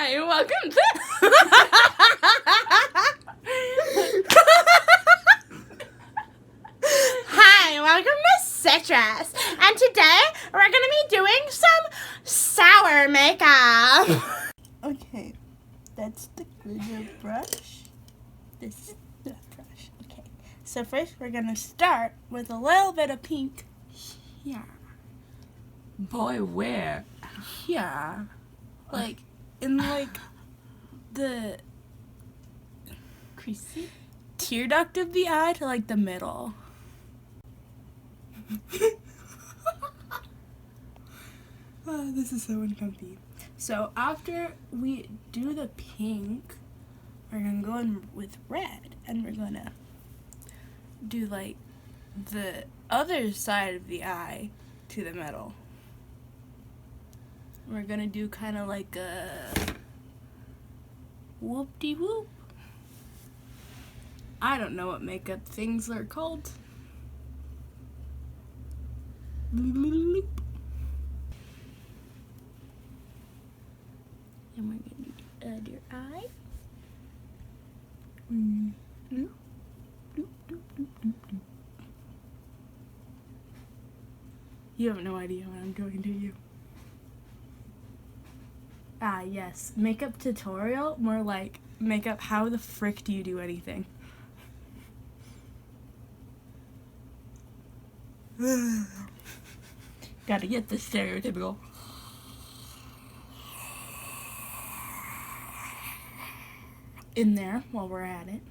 Hi, welcome to... Hi, welcome to Citrus. And today we're going to be doing some sour makeup. Okay, that's the glitter brush. This is the brush. Okay, so first we're going to start with a little bit of pink here. Boy, where? Here. Like, in like the Creasy? tear duct of the eye to like the middle. Oh, this is so uncomfy. So after we do the pink, we're gonna go in with red, and we're gonna do like the other side of the eye to the middle. We're gonna do kind of like a whoop-de-whoop. I don't know what makeup things are called. And we're gonna do your eye. You have no idea what I'm doing, do you? Ah, yes. Makeup tutorial, more like makeup, how the frick do you do anything? Gotta get the stereotypical. In there while we're at it.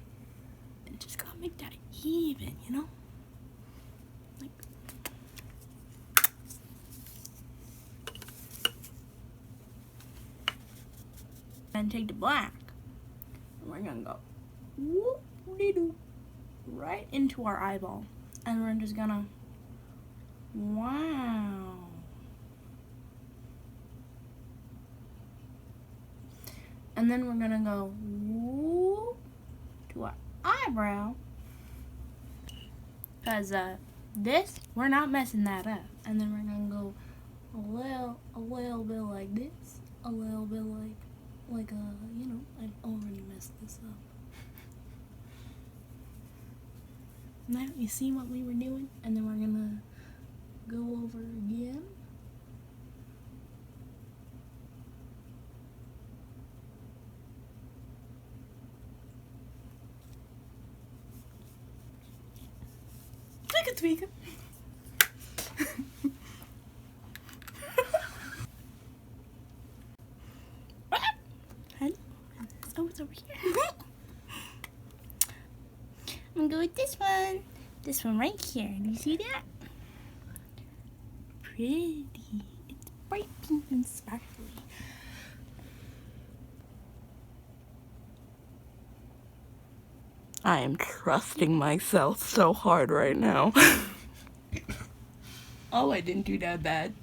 And just gotta make that even, you know? Like. And take the black. And we're gonna go whoop-de-doo right into our eyeball. And we're just gonna, wow. And then we're gonna go whoop to our eyebrow. Cause this, we're not messing that up. And then we're gonna go a little bit like this, a little bit like you know, I've already messed this up. Now you see what we were doing, and then we're gonna go over again. Take a tweak. Oh, it's over here. I'm gonna go with this one. This one right here. Do you see that? Pretty. It's bright pink and sparkly. I am trusting myself so hard right now. Oh, I didn't do that bad.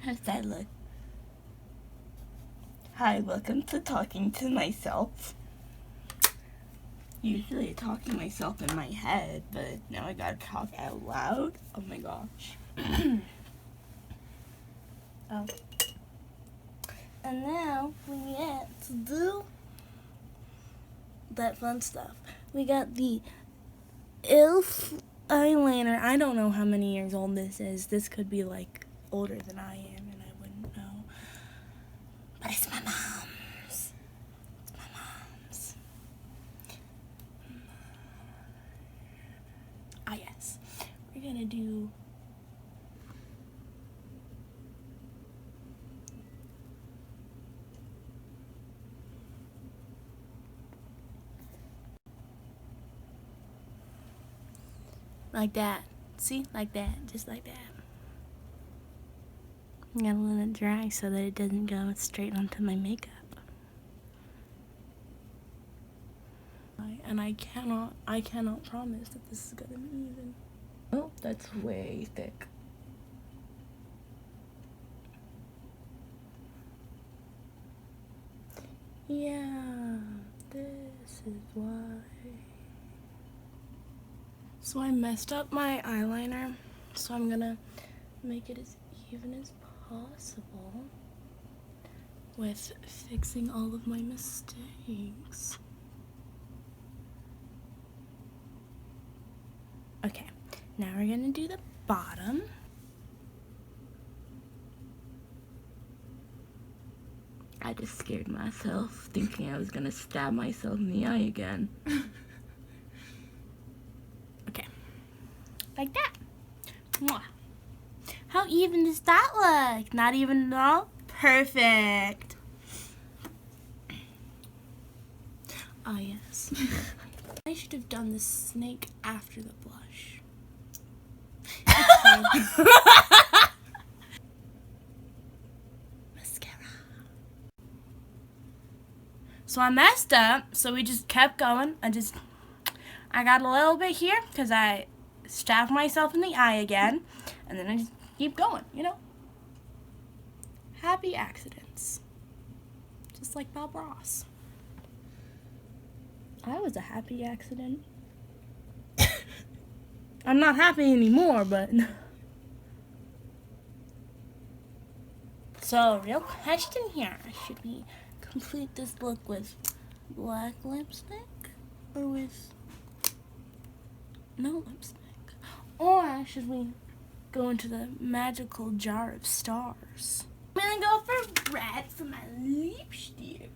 How's that look? Hi, welcome to talking to myself. Usually I talk to myself in my head, but now I gotta talk out loud. Oh my gosh. Oh. And now we get to do that fun stuff. We got the e.l.f. eyeliner. I don't know how many years old this is. This could be like older than I am, and I wouldn't know. But it's my mom's. It's my mom's. Ah, yes. We're gonna do like that. See? Like that. Just like that. I'm gonna let it dry so that it doesn't go straight onto my makeup. And I cannot promise that this is gonna be even. Oh, that's way thick. Yeah, this is why So I messed up my eyeliner, so I'm gonna make it as even as possible with fixing all of my mistakes. Okay, now we're gonna do the bottom. I just scared myself, thinking I was gonna stab myself in the eye again. Okay, like that. Mwah. How even does that look? Not even at all? Perfect. Ah, yes. I should have done the snake after the blush. Mascara. So I messed up, so we just kept going. I got a little bit here because I stabbed myself in the eye again, and then I just keep going, you know? Happy accidents. Just like Bob Ross. I was a happy accident. I'm not happy anymore, but... So, real question here. Should we complete this look with black lipstick? Or with no lipstick? Or should we go into the magical jar of stars? I'm gonna go for red for my lipstick.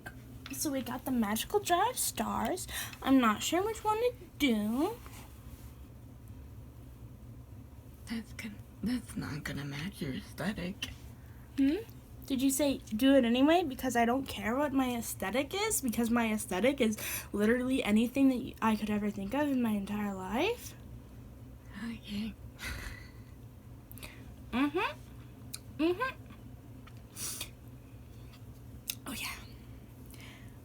So we got the magical jar of stars. I'm not sure which one to do. That's not gonna match your aesthetic. Did you say do it anyway because I don't care what my aesthetic is? Because my aesthetic is literally anything that I could ever think of in my entire life? Okay. Oh yeah.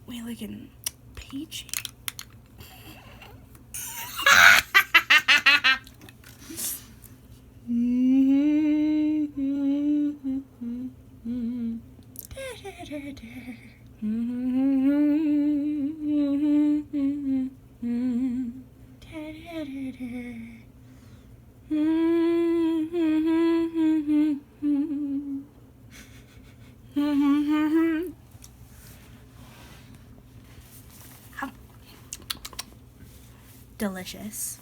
We looking peachy. Delicious.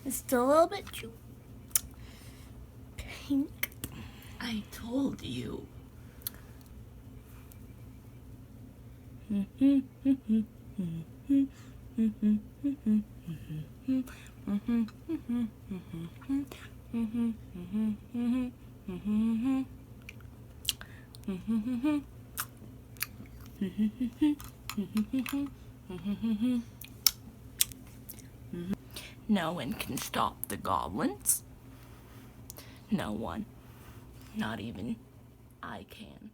It's still a little bit too pink. I told you. No one can stop the goblins. No one. Not even I can.